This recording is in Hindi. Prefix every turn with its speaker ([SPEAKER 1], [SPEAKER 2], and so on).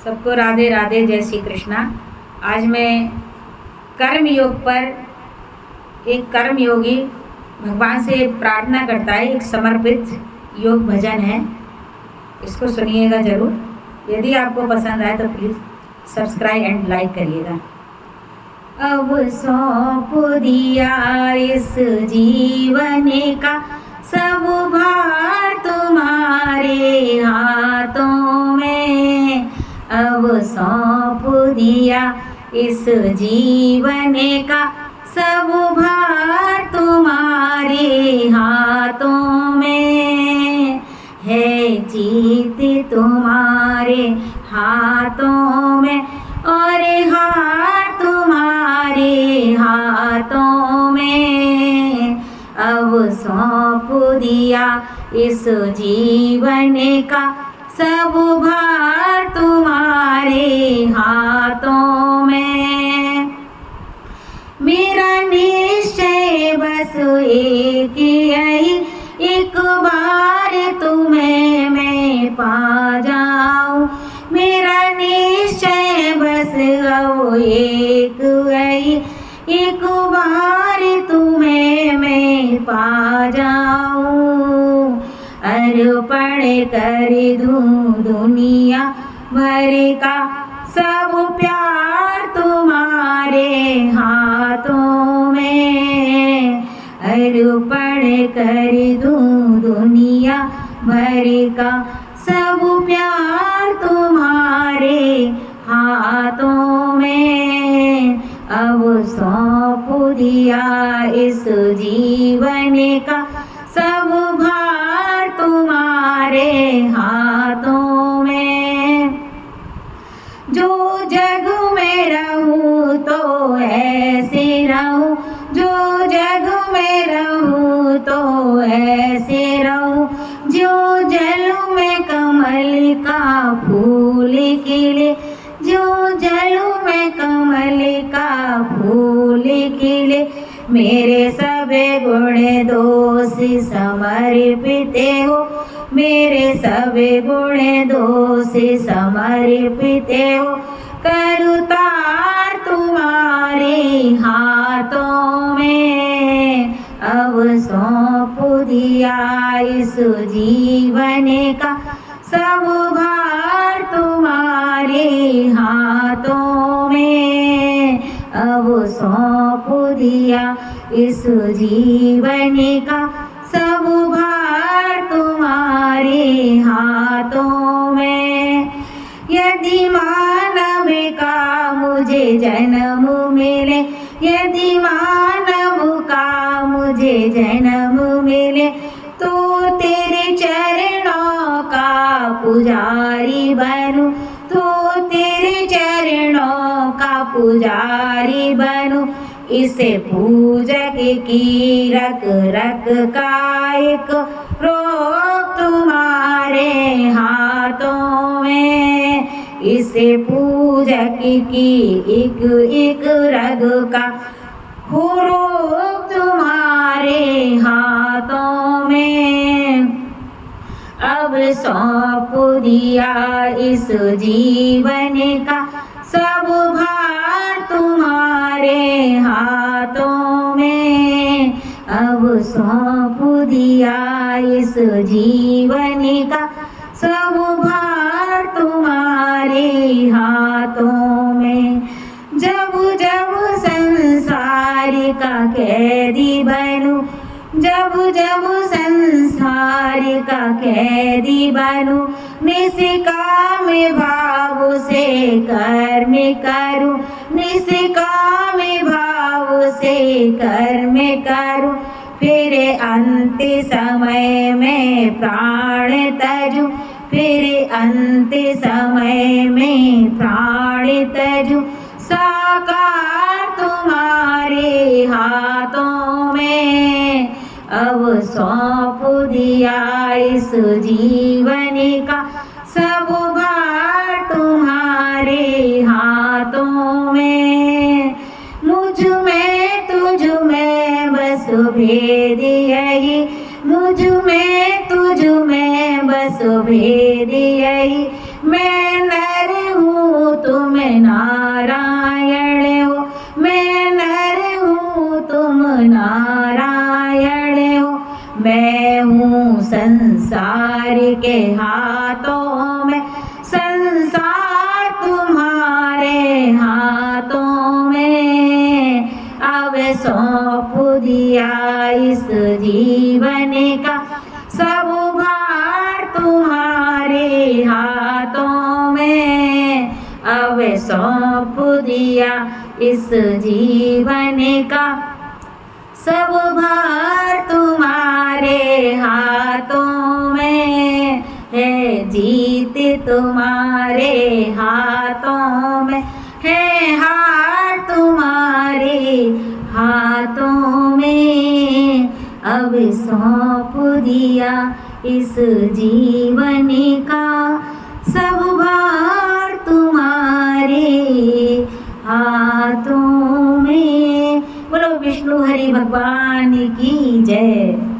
[SPEAKER 1] सबको राधे राधे, जय श्री कृष्णा। आज मैं कर्म योग पर, एक कर्म योगी भगवान से प्रार्थना करता है, एक समर्पित योग भजन है। इसको सुनिएगा जरूर। यदि आपको पसंद आए तो प्लीज़ सब्सक्राइब एंड लाइक करिएगा। अब सौंप दिया इस जीवन का सब भार तुम्हारे हाथों में। अब सौंप दिया इस जीवन का सब भार तुम्हारे हाथों में। है जीत तुम्हारे हाथों में और हार तुम्हारे हाथों में। अब सौंप दिया इस जीवन का सब भार तुम्हारे हाथों में। मेरा निश्चय बस एक यही, एक बार तुम्हें मैं पा जाऊं। मेरा निश्चय बस वो एक यही, एक बार तुम्हें मैं पा जाऊं। अर्पण कर दूं दुनिया भर का सब प्यार तुम्हारे हाथों में। अर्पण कर दूं दुनिया भर का सब प्यार तुम्हारे हाथों में। अब सौंप दिया इस जीवन का सब भार तुम्हारे हाथों में। जो जग में रहूं तो ऐसे रहूं, जो जग में रहूं तो ऐसे रहूं। जो जल में कमल का फूल खिले, जो जल में कमल का फूल खिले। मेरे सब गुण दोष समर्पित हो, मेरे सब गुण दोष समर्पित हो। करुतार तुम्हारे हाथों में। अब सौंप दिया इस जीवन का सब भार तुम्हारे हाथों में। अब सौंप दिया इस जीवन का सब भार तुम्हारे हाथों में। यदि मानव का मुझे जन्म मिले, यदि मानव का मुझे जन्म मिले, तो तेरे चरणों का पुजारी बनूं, तो तेरे चरणों का पुजारी बनूं। इसे पूजक की रख रख का एक रोग तुम्हारे हाथों में। इसे पूजक की एक एक रग का हो रोग तुम्हारे हाथों में। अब सौंप दिया इस जीवन का सब भार तुम्हारे हाथों में। अब सौंप दिया इस जीवन का सब भार तुम्हारे हाथों में। जब जब संसार का कैदी बनूं, जब जब संसार का कैदी बनूं। निष्काम भाव से कर्म करूं, निष्काम भाव से कर्म करूं। फिर अंत समय में प्राण तजूं, फिर अंत समय में प्राण तजूं। साकार तुम्हारे हाथों में। अब सौंप दिया इस जीवन का सब भार तुम्हारे हाथों में। मुझ में तुझ में बस भेद यही, मुझ में तुझ में बस भेद यही। मैं नर हूँ तुम नारायण हो, मैं नर हूँ तुम नारायण हो। मैं हूँ संसार के हाथों में, संसार तुम्हारे हाथों में। अब सौंप दिया इस जीवन का सब भार तुम्हारे हाथों में। अब सौंप दिया इस जीवन का सब भार तुम्हारे हाथों में है। जीत तुम्हारे हाथों में है, हार तुम्हारे हाथों में। अब सौंप दिया इस जीवन का सब भार तुम्हारे हाथों में। बोलो विष्णु हरि भगवान की जय।